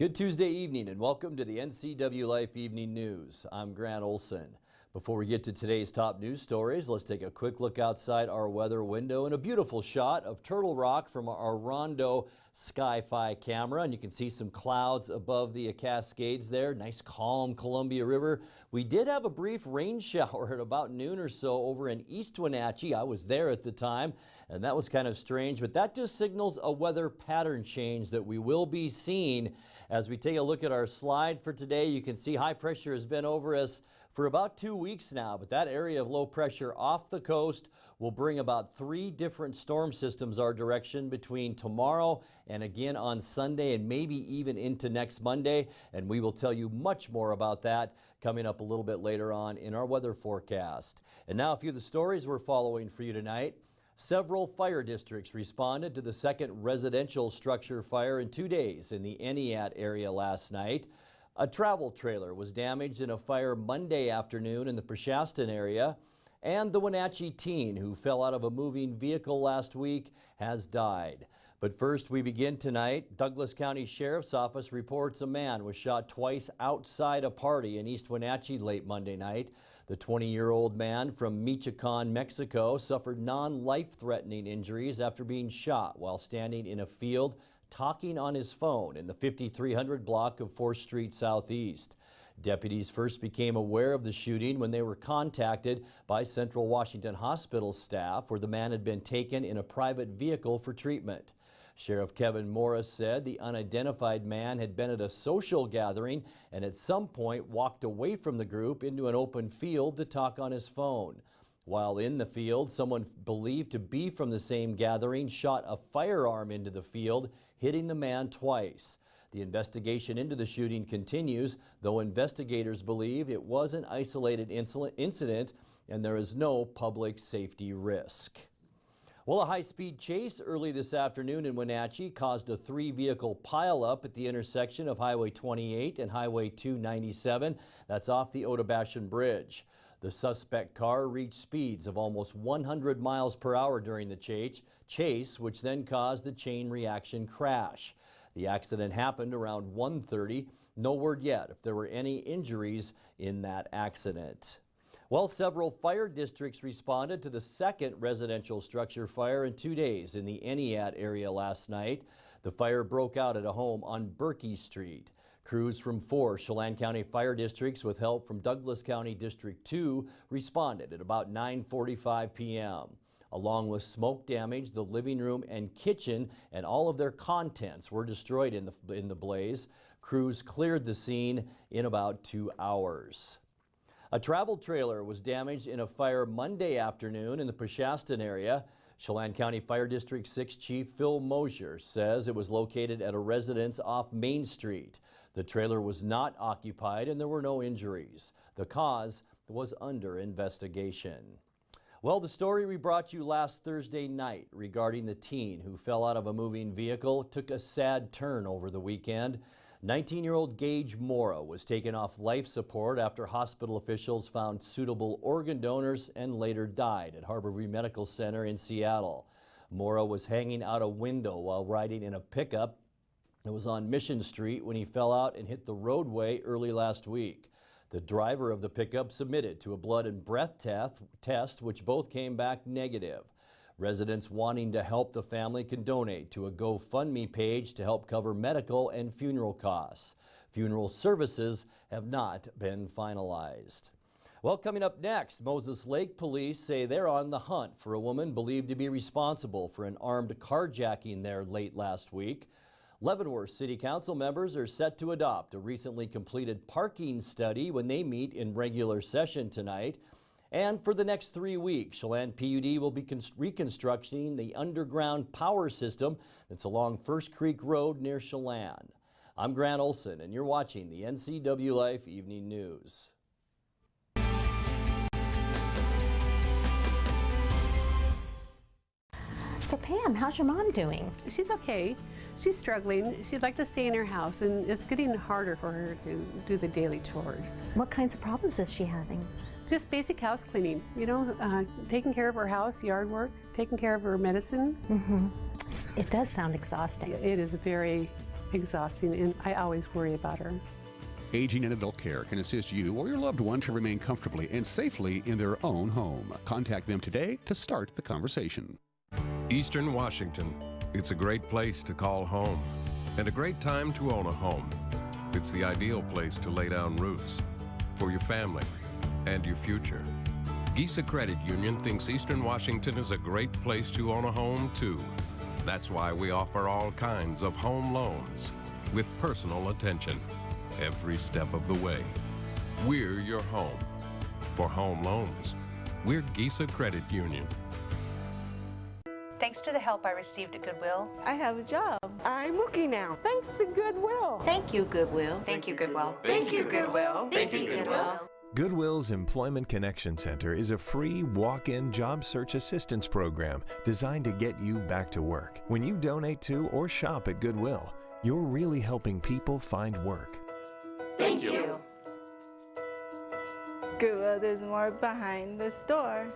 Good Tuesday evening and welcome to the Ncwlife Evening News. I'm Grant Olson. Before we get to today's top news stories, let's take a quick look outside our weather window and a beautiful shot of Turtle Rock from our Rondo Sky-Fi camera. And you can see some clouds above the Cascades there. Nice calm Columbia River. We did have a brief rain shower at about noon or so over in East Wenatchee. I was there at the time and that was kind of strange, but that just signals a weather pattern change that we will be seeing. As we take a look at our slide for today, you can see high pressure has been over us for about 2 weeks now, but that area of low pressure off the coast will bring about 3 different storm systems our direction between tomorrow and again on Sunday and maybe even into next Monday. And we will tell you much more about that coming up a little bit later on in our weather forecast. And now a few of the stories we're following for you tonight. Several fire districts responded to the second residential structure fire in 2 days in the Entiat area last night. A travel trailer was damaged in a fire Monday afternoon in the Preshastin area, and the Wenatchee teen who fell out of a moving vehicle last week has died. But first, we begin tonight. Douglas County Sheriff's Office reports a man was shot twice outside a party in East Wenatchee late Monday night. The 20-year-old man from Michoacan, Mexico, suffered non-life-threatening injuries after being shot while standing in a field talking on his phone in the 5300 block of 4th Street Southeast. Deputies first became aware of the shooting when they were contacted by Central Washington Hospital staff, where the man had been taken in a private vehicle for treatment. Sheriff Kevin Morris said the unidentified man had been at a social gathering and at some point walked away from the group into an open field to talk on his phone. While in the field, someone believed to be from the same gathering shot a firearm into the field, hitting the man twice. The investigation into the shooting continues, though investigators believe it was an isolated incident and there is no public safety risk. Well, a high-speed chase early this afternoon in Wenatchee caused a 3-vehicle pileup at the intersection of Highway 28 and Highway 297. That's off the Otobashan Bridge. The suspect car reached speeds of almost 100 miles per hour during the chase, which then caused the chain reaction crash. The accident happened around 1:30. No word yet if there were any injuries in that accident. Well, several fire districts responded to the second residential structure fire in 2 days in the Entiat area last night. The fire broke out at a home on Berkey Street. Crews from 4 Chelan County fire districts with help from Douglas County District 2 responded at about 9:45 p.m. Along with smoke damage, the living room and kitchen and all of their contents were destroyed in the blaze. Crews cleared the scene in about 2 hours. A travel trailer was damaged in a fire Monday afternoon in the Preshastin area. Chelan County Fire District 6 Chief Phil Mosier says it was located at a residence off Main Street. The trailer was not occupied and there were no injuries. The cause was under investigation. Well, the story we brought you last Thursday night regarding the teen who fell out of a moving vehicle took a sad turn over the weekend. 19-year-old Gage Mora was taken off life support after hospital officials found suitable organ donors and later died at Harborview Medical Center in Seattle. Mora was hanging out a window while riding in a pickup. It was on Mission Street when he fell out and hit the roadway early last week. The driver of the pickup submitted to a blood and breath test, which both came back negative. Residents wanting to help the family can donate to a GoFundMe page to help cover medical and funeral costs. Funeral services have not been finalized. Well, coming up next, Moses Lake police say they're on the hunt for a woman believed to be responsible for an armed carjacking there late last week. Leavenworth City Council members are set to adopt a recently completed parking study when they meet in regular session tonight. And for the next 3 weeks, Chelan PUD will be reconstructing the underground power system that's along First Creek Road near Chelan. I'm Grant Olson, and you're watching the Ncwlife Evening News. So Pam, how's your mom doing? She's okay. She's struggling. She'd like to stay in her house, and it's getting harder for her to do the daily chores. What kinds of problems is she having? Just basic house cleaning, you know, taking care of her house, yard work, taking care of her medicine. It does sound exhausting. It is very exhausting, and I always worry about her. Aging and Adult Care can assist you or your loved one to remain comfortably and safely in their own home. Contact them today to start the conversation. Eastern Washington. It's a great place to call home and a great time to own a home. It's the ideal place to lay down roots for your family and your future. Gisa Credit Union thinks Eastern Washington is a great place to own a home too. That's why we offer all kinds of home loans with personal attention every step of the way. We're your home. For home loans, we're Gisa Credit Union. Thanks to the help I received at Goodwill, I have a job. I'm working now. Thanks to Goodwill. Thank you, Goodwill. Thank you, Goodwill. Thank you, Goodwill. Thank you, Goodwill. Goodwill's Employment Connection Center is a free walk-in job search assistance program designed to get you back to work. When you donate to or shop at Goodwill, you're really helping people find work. Thank you. Goodwill, there's more behind the store.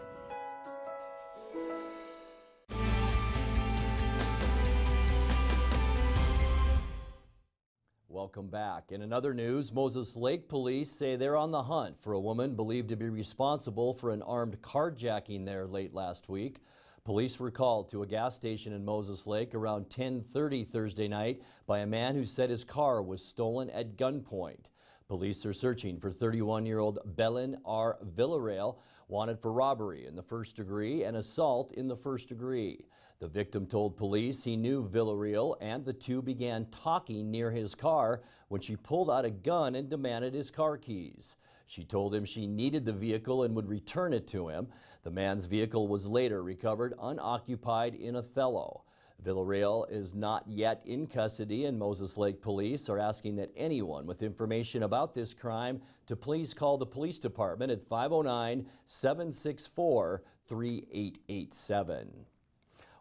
Welcome back. In another news, Moses Lake police say they're on the hunt for a woman believed to be responsible for an armed carjacking there late last week. Police were called to a gas station in Moses Lake around 10:30 Thursday night by a man who said his car was stolen at gunpoint. Police are searching for 31-year-old Belen R. Villarreal, wanted for robbery in the first degree and assault in the first degree. The victim told police he knew Villarreal and the two began talking near his car when she pulled out a gun and demanded his car keys. She told him she needed the vehicle and would return it to him. The man's vehicle was later recovered unoccupied in Othello. Villarreal is not yet in custody, and Moses Lake police are asking that anyone with information about this crime to please call the police department at 509-764-3887.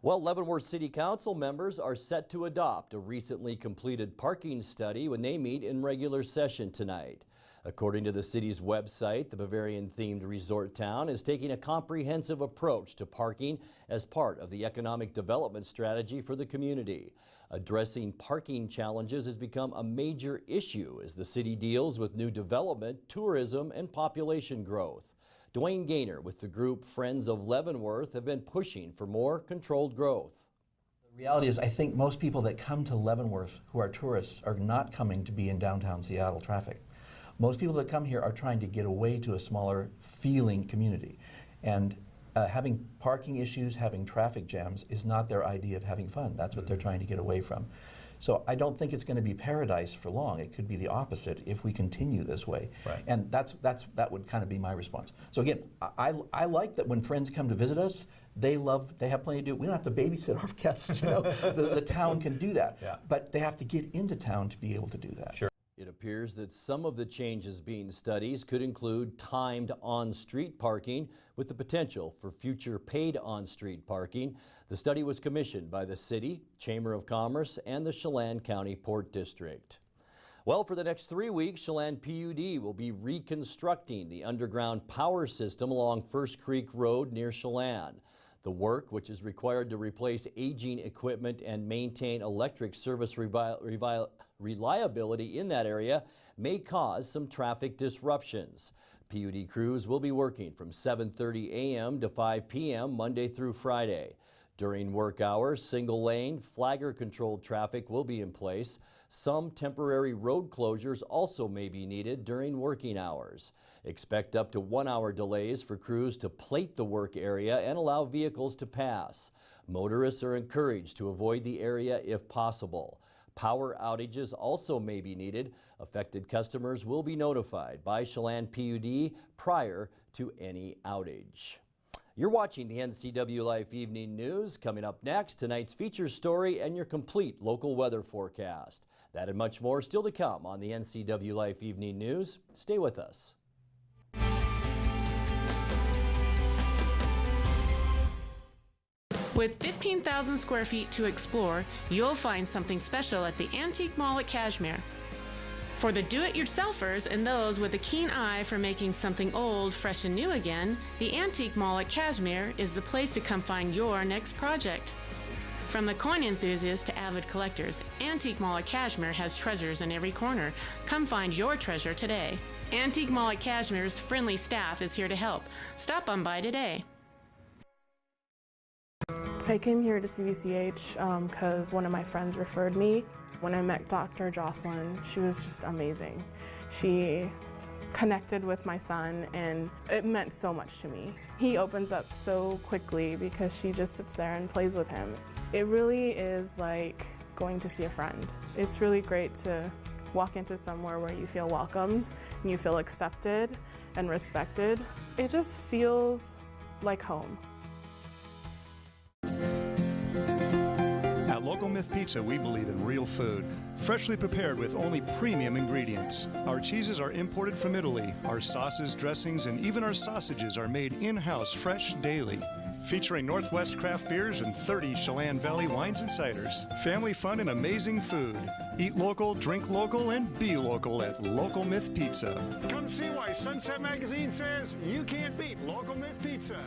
Well, Leavenworth City Council members are set to adopt a recently completed parking study when they meet in regular session tonight. According to the city's website, the Bavarian-themed resort town is taking a comprehensive approach to parking as part of the economic development strategy for the community. Addressing parking challenges has become a major issue as the city deals with new development, tourism, and population growth. Dwayne Gaynor with the group Friends of Leavenworth have been pushing for more controlled growth. The reality is, I think most people that come to Leavenworth who are tourists are not coming to be in downtown Seattle traffic. Most people that come here are trying to get away to a smaller feeling community. And having parking issues, having traffic jams is not their idea of having fun. That's what they're trying to get away from. So I don't think it's going to be paradise for long. It could be the opposite if we continue this way. Right. And that would kind of be my response. So again, I like that when friends come to visit us, they have plenty to do. We don't have to babysit our guests, you know. the town can do that. Yeah. But they have to get into town to be able to do that. Sure. It appears that some of the changes being studied could include timed on-street parking with the potential for future paid on-street parking. The study was commissioned by the City, Chamber of Commerce, and the Chelan County Port District. Well, for the next 3 weeks, Chelan PUD will be reconstructing the underground power system along First Creek Road near Chelan. The work, which is required to replace aging equipment and maintain electric service reliability in that area, may cause some traffic disruptions. PUD crews will be working from 7:30 a.m. to 5 p.m. Monday through Friday. During work hours, single-lane, flagger-controlled traffic will be in place. Some temporary road closures also may be needed during working hours. Expect up to 1-hour delays for crews to plate the work area and allow vehicles to pass. Motorists are encouraged to avoid the area if possible. Power outages also may be needed. Affected customers will be notified by Chelan PUD prior to any outage. You're watching the NCW Life Evening News. Coming up next, tonight's feature story and your complete local weather forecast. That and much more still to come on the NCW Life Evening News. Stay with us. With 15,000 square feet to explore, you'll find something special at the Antique Mall at Cashmere. For the do-it-yourselfers and those with a keen eye for making something old fresh and new again, the Antique Mall at Cashmere is the place to come find your next project. From the coin enthusiasts to avid collectors, Antique Mall at Cashmere has treasures in every corner. Come find your treasure today. Antique Mall at Cashmere's friendly staff is here to help. Stop on by today. I came here to CVCH because one of my friends referred me. When I met Dr. Jocelyn, she was just amazing. She connected with my son, and it meant so much to me. He opens up so quickly because she just sits there and plays with him. It really is like going to see a friend. It's really great to walk into somewhere where you feel welcomed and you feel accepted and respected. It just feels like home. At Local Myth Pizza, we believe in real food, freshly prepared with only premium ingredients. Our cheeses are imported from Italy. Our sauces, dressings, and even our sausages are made in-house fresh daily. Featuring Northwest craft beers and 30 Chelan Valley wines and ciders. Family fun and amazing food. Eat local, drink local, and be local at Local Myth Pizza. Come see why Sunset Magazine says you can't beat Local Myth Pizza.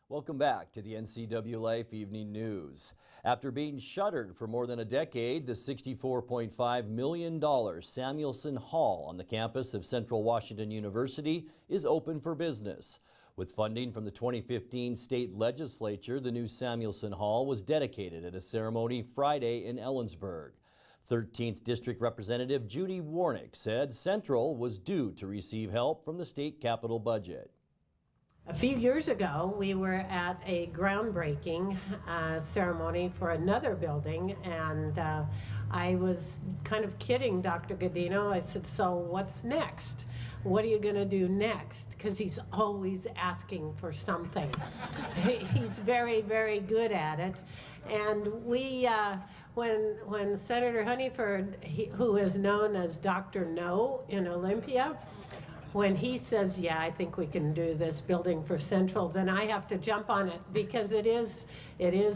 Welcome back to the Ncwlife Evening News. After being shuttered for more than a decade, the $64.5 million Samuelson Hall on the campus of Central Washington University is open for business. With funding from the 2015 state legislature, the new Samuelson Hall was dedicated at a ceremony Friday in Ellensburg. 13th District Representative Judy Warnick said Central was due to receive help from the state capital budget. A few years ago, we were at a groundbreaking ceremony for another building, and I was kind of kidding Dr. Godino. I said, so what's next? What are you going to do next? Because he's always asking for something. He's very, very good at it. And we, when Senator Honeyford, who is known as Dr. No in Olympia, when he says, yeah, I think we can do this building for Central, then I have to jump on it because it is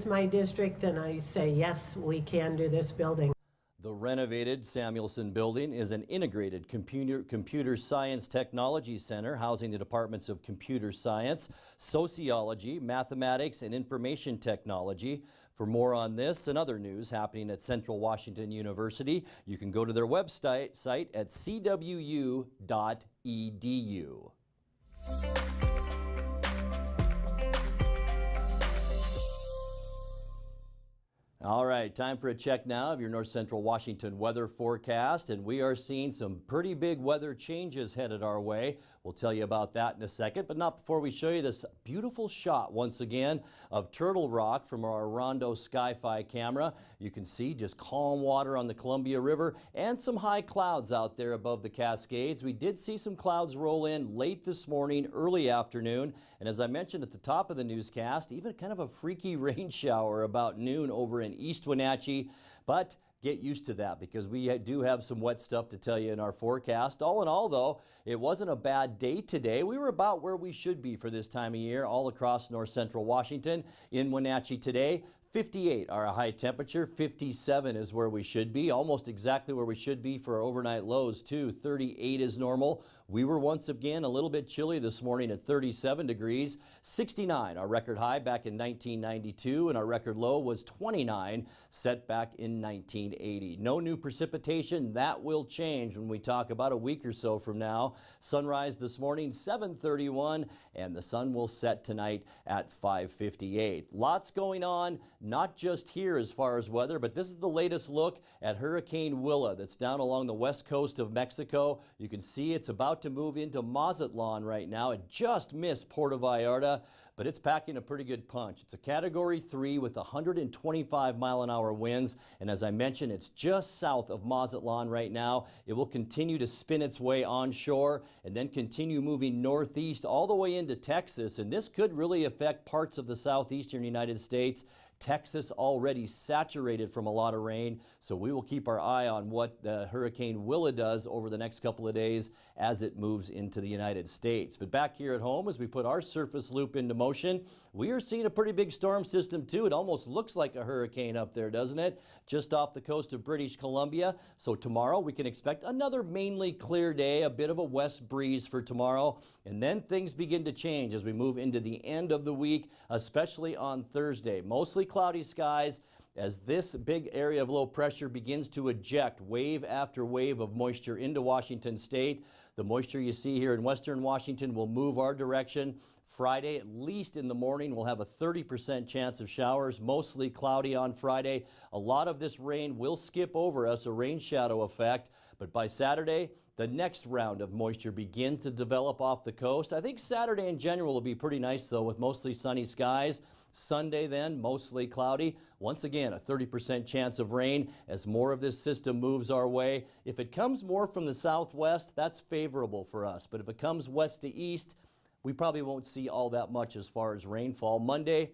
my district, and I say, yes, we can do this building. The renovated Samuelson building is an integrated computer science technology center housing the departments of computer science, sociology, mathematics, and information technology. For more on this and other news happening at Central Washington University, you can go to their website at cwu.edu. All right, time for a check now of your North Central Washington weather forecast, and we are seeing some pretty big weather changes headed our way. We'll tell you about that in a second, but not before we show you this beautiful shot once again of Turtle Rock from our Rondo Sky-Fi camera. You can see just calm water on the Columbia River and some high clouds out there above the Cascades. We did see some clouds roll in late this morning, early afternoon, and as I mentioned at the top of the newscast, even kind of a freaky rain shower about noon over in East Wenatchee, but get used to that because we do have some wet stuff to tell you in our forecast. All in all, though, it wasn't a bad day today. We were about where we should be for this time of year all across North Central Washington. In Wenatchee today, 58 our high temperature, 57 is where we should be, almost exactly where we should be for our overnight lows too. 38 is normal. We were once again a little bit chilly this morning at 37 degrees. 69 our record high back in 1992, and our record low was 29 set back in 1980. No new precipitation. That will change when we talk about a week or so from now. Sunrise this morning 7:31, and the sun will set tonight at 5:58. Lots going on. Not just here as far as weather, but this is the latest look at Hurricane Willa that's down along the west coast of Mexico. You can see it's about to move into Mazatlan right now. It just missed Puerto Vallarta, but it's packing a pretty good punch. It's a Category 3 with 125-mile-an-hour winds, and as I mentioned, it's just south of Mazatlan right now. It will continue to spin its way onshore and then continue moving northeast all the way into Texas, and this could really affect parts of the southeastern United States. Texas already saturated from a lot of rain, so we will keep our eye on what Hurricane Willa does over the next couple of days as it moves into the United States. But back here at home, as we put our surface loop into motion. We are seeing a pretty big storm system too. It almost looks like a hurricane up there, doesn't it? Just off the coast of British Columbia. So tomorrow we can expect another mainly clear day, a bit of a west breeze for tomorrow. And then things begin to change as we move into the end of the week, especially on Thursday. Mostly cloudy skies as this big area of low pressure begins to eject wave after wave of moisture into Washington state. The moisture you see here in western Washington will move our direction. Friday, at least in the morning, we'll have a 30% chance of showers, mostly cloudy on Friday. A lot of this rain will skip over us, a rain shadow effect, but by Saturday, the next round of moisture begins to develop off the coast. I think Saturday in general will be pretty nice though, with mostly sunny skies. Sunday then, mostly cloudy. Once again, a 30% chance of rain as more of this system moves our way. If it comes more from the southwest, that's favorable for us. But if it comes west to east, we probably won't see all that much as far as rainfall. Monday,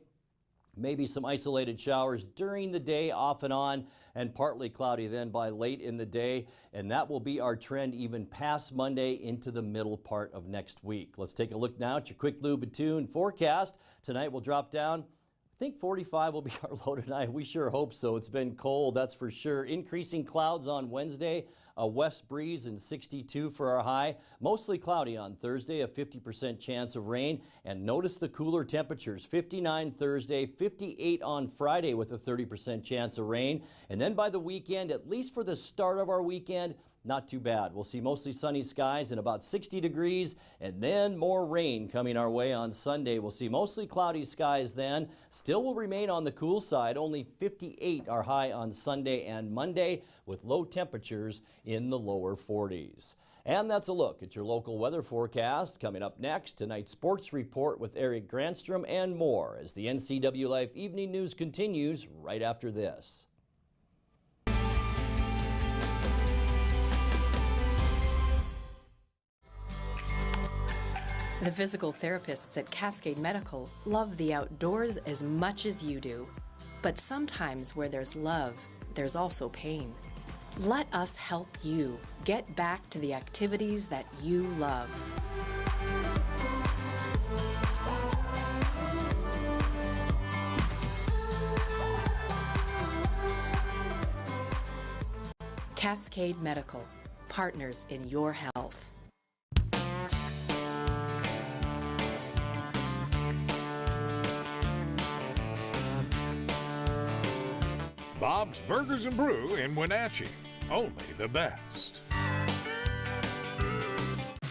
maybe some isolated showers during the day off and on, and partly cloudy then by late in the day. And that will be our trend even past Monday into the middle part of next week. Let's take a look now at your quick lube and tune forecast. Tonight we'll drop down. I think 45 will be our low tonight. We sure hope so. It's been cold, that's for sure. Increasing clouds on Wednesday, a west breeze and 62 for our high. Mostly cloudy on Thursday, a 50% chance of rain. And notice the cooler temperatures, 59 Thursday, 58 on Friday with a 30% chance of rain. And then by the weekend, at least for the start of our weekend, not too bad. We'll see mostly sunny skies and about 60 degrees, and then more rain coming our way on Sunday. We'll see mostly cloudy skies then. Still will remain on the cool side. Only 58 are high on Sunday and Monday, with low temperatures in the lower 40s. And that's a look at your local weather forecast. Coming up next, tonight's sports report with Eric Granstrom and more as the Ncwlife Evening News continues right after this. The physical therapists at Cascade Medical love the outdoors as much as you do. But sometimes where there's love, there's also pain. Let us help you get back to the activities that you love. Cascade Medical, partners in your health. Bob's Burgers and Brew in Wenatchee. Only the best.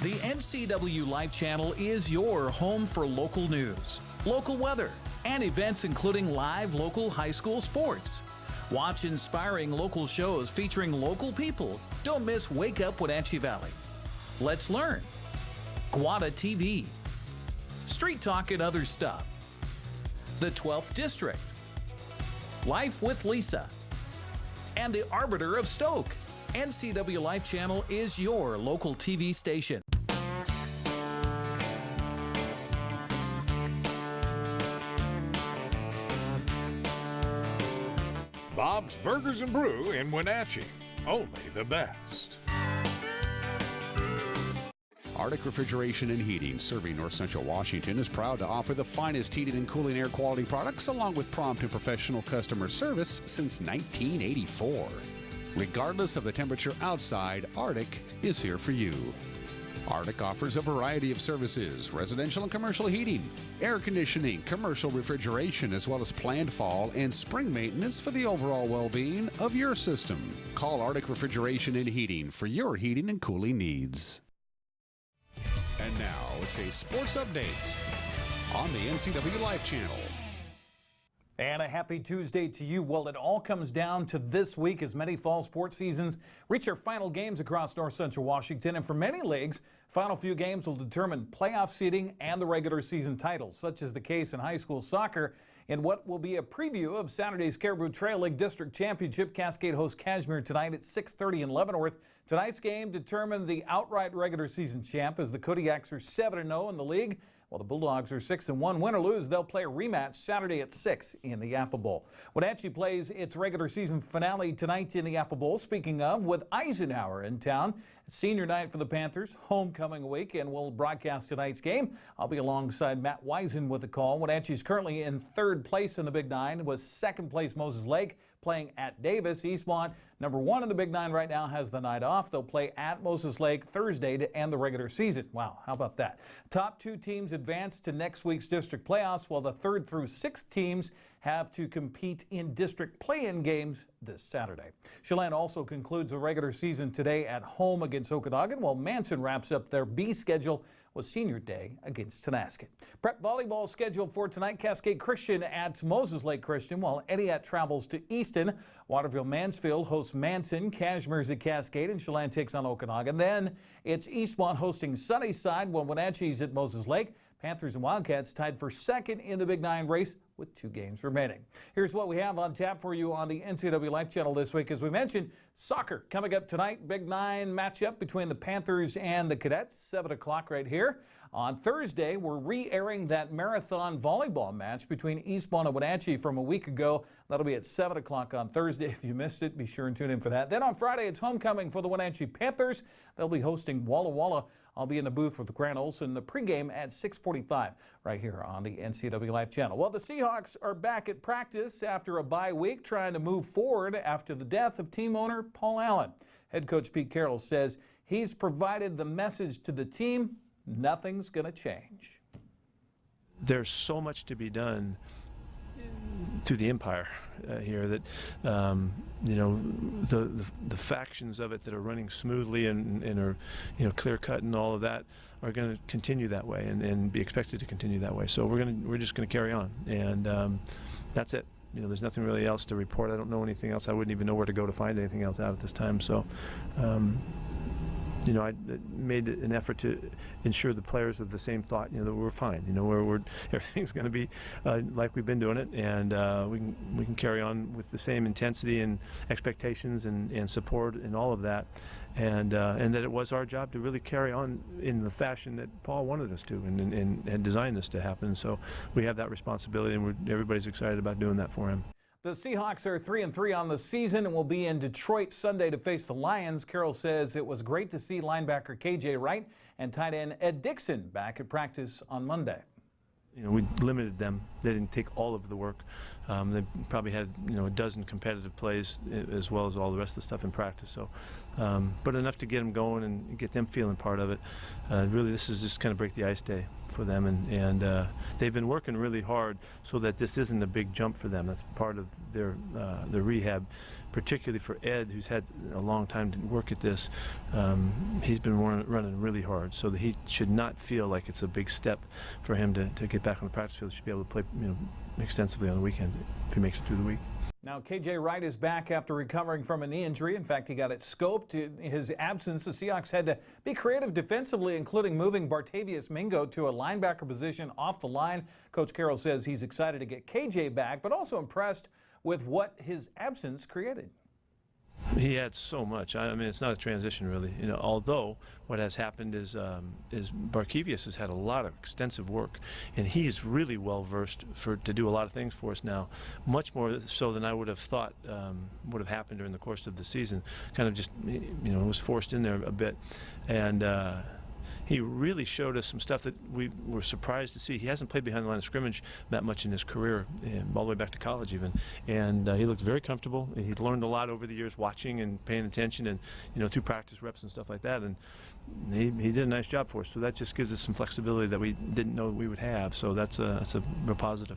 The Ncwlife channel is your home for local news, local weather, and events including live local high school sports. Watch inspiring local shows featuring local people. Don't miss Wake Up Wenatchee Valley. Let's Learn, Guada TV, Street Talk and Other Stuff, the 12th District, Life with Lisa, and the Arbiter of Stoke. Ncwlife channel is your local TV station. Bob's Burgers and Brew in Wenatchee. Only the best. Arctic Refrigeration and Heating, serving North Central Washington, is proud to offer the finest heating and cooling air quality products along with prompt and professional customer service since 1984. Regardless of the temperature outside, Arctic is here for you. Arctic offers a variety of services: residential and commercial heating, air conditioning, commercial refrigeration, as well as planned fall and spring maintenance for the overall well-being of your system. Call Arctic Refrigeration and Heating for your heating and cooling needs. And now it's a sports update on the Ncwlife channel. And a happy Tuesday to you. Well, it all comes down to this week as many fall sports seasons reach their final games across North Central Washington. And for many leagues, final few games will determine playoff seeding and the regular season titles, such as the case in high school soccer. In what will be a preview of Saturday's Caribou Trail League District Championship, Cascade hosts Cashmere tonight at 6:30 in Leavenworth. Tonight's game determined the outright regular season champ as the Kodiaks are 7-0 in the league, while the Bulldogs are 6-1. Win or lose, they'll play a rematch Saturday at 6 in the Apple Bowl. Wenatchee plays its regular season finale tonight in the Apple Bowl. Speaking of, with Eisenhower in town, Senior night for the Panthers, homecoming week, and we'll broadcast tonight's game. I'll be alongside Matt Wiesen with the call. Wenatchee's currently in third place in the Big Nine, with second place Moses Lake playing at Davis. Eastmont, number one in the Big Nine right now, has the night off. They'll play at Moses Lake Thursday to end the regular season. Wow, how about that? Top two teams advance to next week's district playoffs, while the third through sixth teams have to compete in district play-in games this Saturday. Chelan also concludes the regular season today at home against Okanagan, while Manson wraps up their B schedule with Senior Day against Tonasket. Prep volleyball scheduled for tonight: Cascade Christian at Moses Lake Christian, while Etiat travels to Easton. Waterville Mansfield hosts Manson, Cashmere's at Cascade, and Chelan takes on Okanagan. Then it's Eastmont hosting Sunnyside, while Wenatchee's at Moses Lake. Panthers and Wildcats tied for second in the Big Nine race with 2 games remaining. Here's what we have on tap for you on the NCW Life channel this week. As we mentioned, soccer coming up tonight. Big Nine matchup between the Panthers and the Cadets, 7 o'clock right here. On Thursday, we're re-airing that marathon volleyball match between Eastmont and Wenatchee from a week ago. That'll be at 7 o'clock on Thursday. If you missed it, be sure and tune in for that. Then on Friday, it's homecoming for the Wenatchee Panthers. They'll be hosting Walla Walla. I'll be in the booth with Grant Olson. The pregame at 6:45 right here on the NCW Life channel. Well, the Seahawks are back at practice after a bye week, trying to move forward after the death of team owner Paul Allen. Head coach Pete Carroll says he's provided the message to the team: nothing's going to change. There's so much to be done through the empire here that you know, the factions of it that are running smoothly and are, you know, clear cut and all of that are going to continue that way and be expected to continue that way. So we're just going to carry on, and that's it. You know, there's nothing really else to report. I don't know anything else. I wouldn't even know where to go to find anything else out at this time. So you know, I made an effort to ensure the players have the same thought, you know, that we're fine, you know, we're everything's going to be like we've been doing it, and we can carry on with the same intensity and expectations and support and all of that, and that it was our job to really carry on in the fashion that Paul wanted us to and designed this to happen. So we have that responsibility, and everybody's excited about doing that for him. The Seahawks are 3-3 on the season and will be in Detroit Sunday to face the Lions. Carroll says it was great to see linebacker KJ Wright and tight end Ed Dixon back at practice on Monday. You know, we limited them. They didn't take all of the work. They probably had, you know, a dozen competitive plays as well as all the rest of the stuff in practice. So, but enough to get them going and get them feeling part of it. Really, this is just kind of break the ice day for them, and they've been working really hard so that this isn't a big jump for them. That's part of their rehab, particularly for Ed, who's had a long time to work at this. He's been running really hard, so that he should not feel like it's a big step for him to get back on the practice field. He should be able to play, you know, extensively on the weekend if he makes it through the week. Now, KJ Wright is back after recovering from a knee injury. In fact, he got it scoped. In his absence, the Seahawks had to be creative defensively, including moving Bartavius Mingo to a linebacker position off the line. Coach Carroll says he's excited to get KJ back, but also impressed with what his absence created. He adds so much. I mean, it's not a transition really. You know, although what has happened is Barkevius has had a lot of extensive work, and he's really well versed to do a lot of things for us now, much more so than I would have thought would have happened during the course of the season. Kind of just, you know, was forced in there a bit, and he really showed us some stuff that we were surprised to see. He hasn't played behind the line of scrimmage that much in his career, all the way back to college even. And he looked very comfortable. He's learned a lot over the years watching and paying attention, and, you know, through practice reps and stuff like that. And he did a nice job for us. So that just gives us some flexibility that we didn't know we would have. So that's a real positive.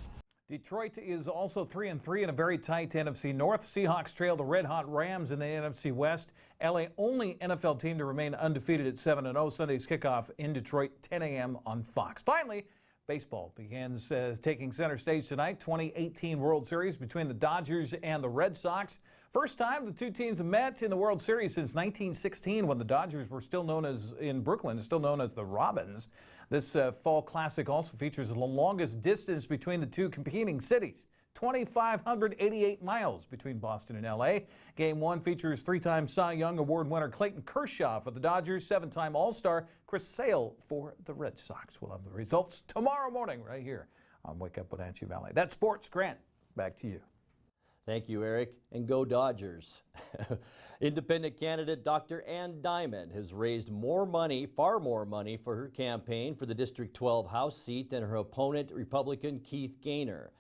Detroit is also 3-3 in a very tight NFC North. Seahawks trail the red-hot Rams in the NFC West. LA only NFL team to remain undefeated at 7-0. Sunday's kickoff in Detroit, 10 a.m. on Fox. Finally, baseball begins taking center stage tonight. 2018 World Series between the Dodgers and the Red Sox. First time the two teams have met in the World Series since 1916, when the Dodgers were still known as, in Brooklyn, still known as the Robins. This fall classic also features the longest distance between the two competing cities, 2,588 miles between Boston and L.A. Game 1 features 3-time Cy Young Award winner Clayton Kershaw for the Dodgers, 7-time All-Star Chris Sale for the Red Sox. We'll have the results tomorrow morning right here on Wake Up Wenatchee Valley. That's sports. Grant, back to you. Thank you, Eric, and go Dodgers. Independent candidate Dr. Ann Diamond has raised more money, far more money, for her campaign for the District 12 House seat than her opponent, Republican Keith Gaynor.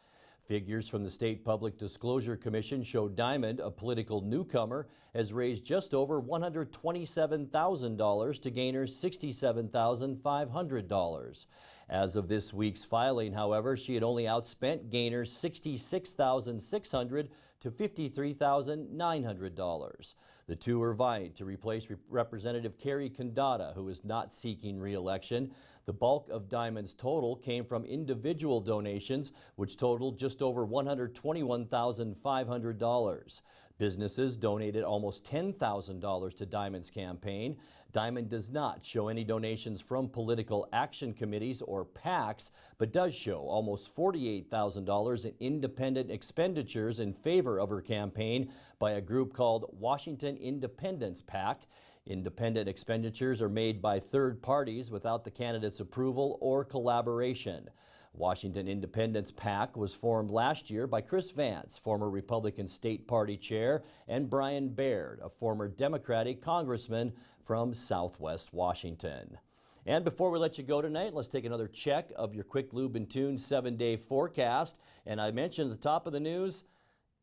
Figures from the State Public Disclosure Commission show Diamond, a political newcomer, has raised just over $127,000 to Gaynor's $67,500. As of this week's filing, however, she had only outspent Gaynor's $66,600 to $53,900. The two are vying to replace Representative Carrie Condata, who is not seeking re-election. The bulk of Diamond's total came from individual donations, which totaled just over $121,500. Businesses donated almost $10,000 to Diamond's campaign. Diamond does not show any donations from political action committees or PACs, but does show almost $48,000 in independent expenditures in favor of her campaign by a group called Washington Independence PAC. Independent expenditures are made by third parties without the candidate's approval or collaboration. Washington Independence PAC was formed last year by Chris Vance, former Republican State Party chair, and Brian Baird, a former Democratic congressman from Southwest Washington. And before we let you go tonight, let's take another check of your Quick Lube and Tune 7-day forecast. And I mentioned at the top of the news,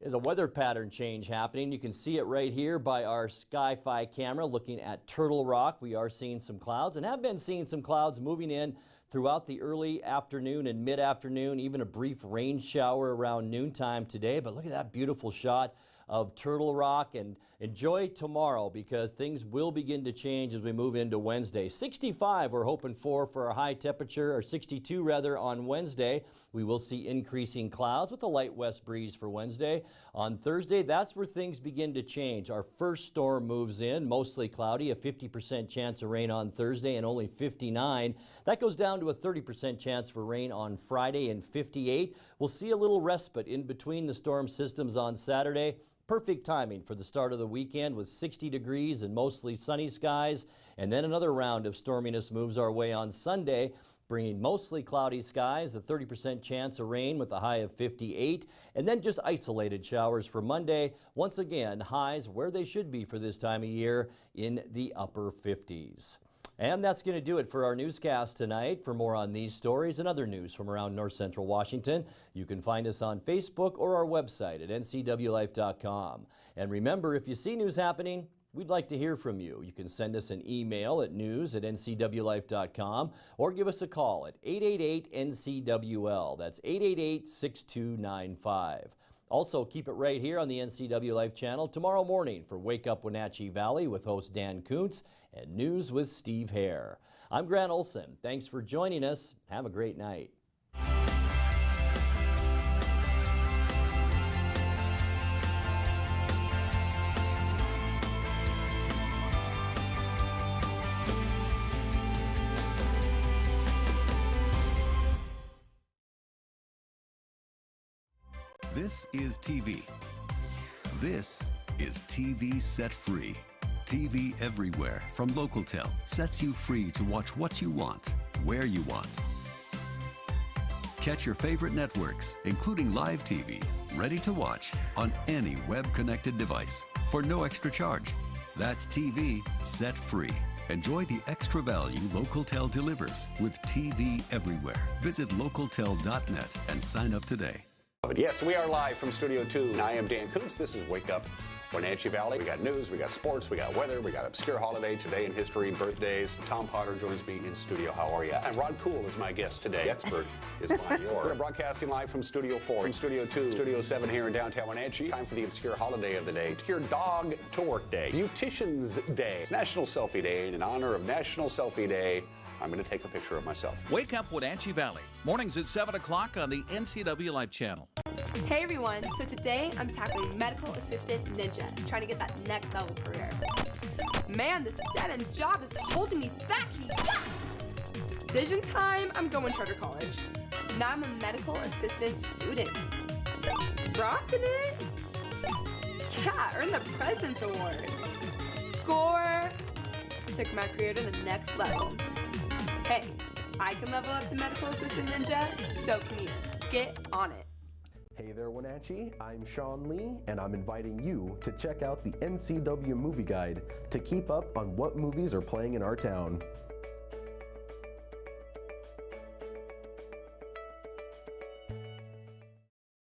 there's a weather pattern change happening. You can see it right here by our Sky-Fi camera looking at Turtle Rock. We are seeing some clouds and have been seeing some clouds moving in throughout the early afternoon and mid-afternoon, even a brief rain shower around noontime today. But look at that beautiful shot of Turtle Rock, and enjoy tomorrow because things will begin to change as we move into Wednesday. 65 we're hoping for our high temperature, or 62 rather, on Wednesday. We will see increasing clouds with a light west breeze for Wednesday. On Thursday, that's where things begin to change. Our first storm moves in, mostly cloudy, a 50% chance of rain on Thursday and only 59. That goes down to a 30% chance for rain on Friday and 58. We'll see a little respite in between the storm systems on Saturday. Perfect timing for the start of the weekend with 60 degrees and mostly sunny skies. And then another round of storminess moves our way on Sunday, bringing mostly cloudy skies, a 30% chance of rain with a high of 58. And then just isolated showers for Monday. Once again, highs where they should be for this time of year, in the upper 50s. And that's going to do it for our newscast tonight. For more on these stories and other news from around North Central Washington, you can find us on Facebook or our website at ncwlife.com. And remember, if you see news happening, we'd like to hear from you. You can send us an email at news@ncwlife.com or give us a call at 888-NCWL. That's 888-6295. Also, keep it right here on the NCW Life channel tomorrow morning for Wake Up Wenatchee Valley with host Dan Kuntz and News with Steve Hare. I'm Grant Olson. Thanks for joining us. Have a great night. This is TV. This is TV Set Free. TV everywhere from LocalTel sets you free to watch what you want, where you want. Catch your favorite networks, including live TV, ready to watch on any web-connected device for no extra charge. That's TV Set Free. Enjoy the extra value LocalTel delivers with TV everywhere. Visit localtel.net and sign up today. Yes, we are live from Studio 2. And I am Dan Kuntz. This is Wake Up Wenatchee Valley. We got news, we got sports, we got weather, we got obscure holiday, today in history, birthdays. Tom Potter joins me in studio. How are you? And Rod Cool is my guest today. The expert is mine. We're broadcasting live from Studio 4, from Studio 2, Studio 7 here in downtown Wenatchee. Time for the obscure holiday of the day. Your Dog to Work Day, Beautician's Day. It's National Selfie Day, and in honor of National Selfie Day, I'm going to take a picture of myself. Wake Up Wenatchee Valley, mornings at 7 o'clock on the NCW Life channel. Hey everyone, so today I'm tackling Medical Assistant Ninja, trying to get that next level career. Man, this dead-end job is holding me back. Decision time, I'm going charter college. Now I'm a medical assistant student. Rocking it? Yeah, earned the President's Award. Score! Took my career to the next level. Hey, I can level up to Medical Assistant Ninja, so can you. Get on it. Hey there, Wenatchee. I'm Sean Lee, and I'm inviting you to check out the NCW Movie Guide to keep up on what movies are playing in our town.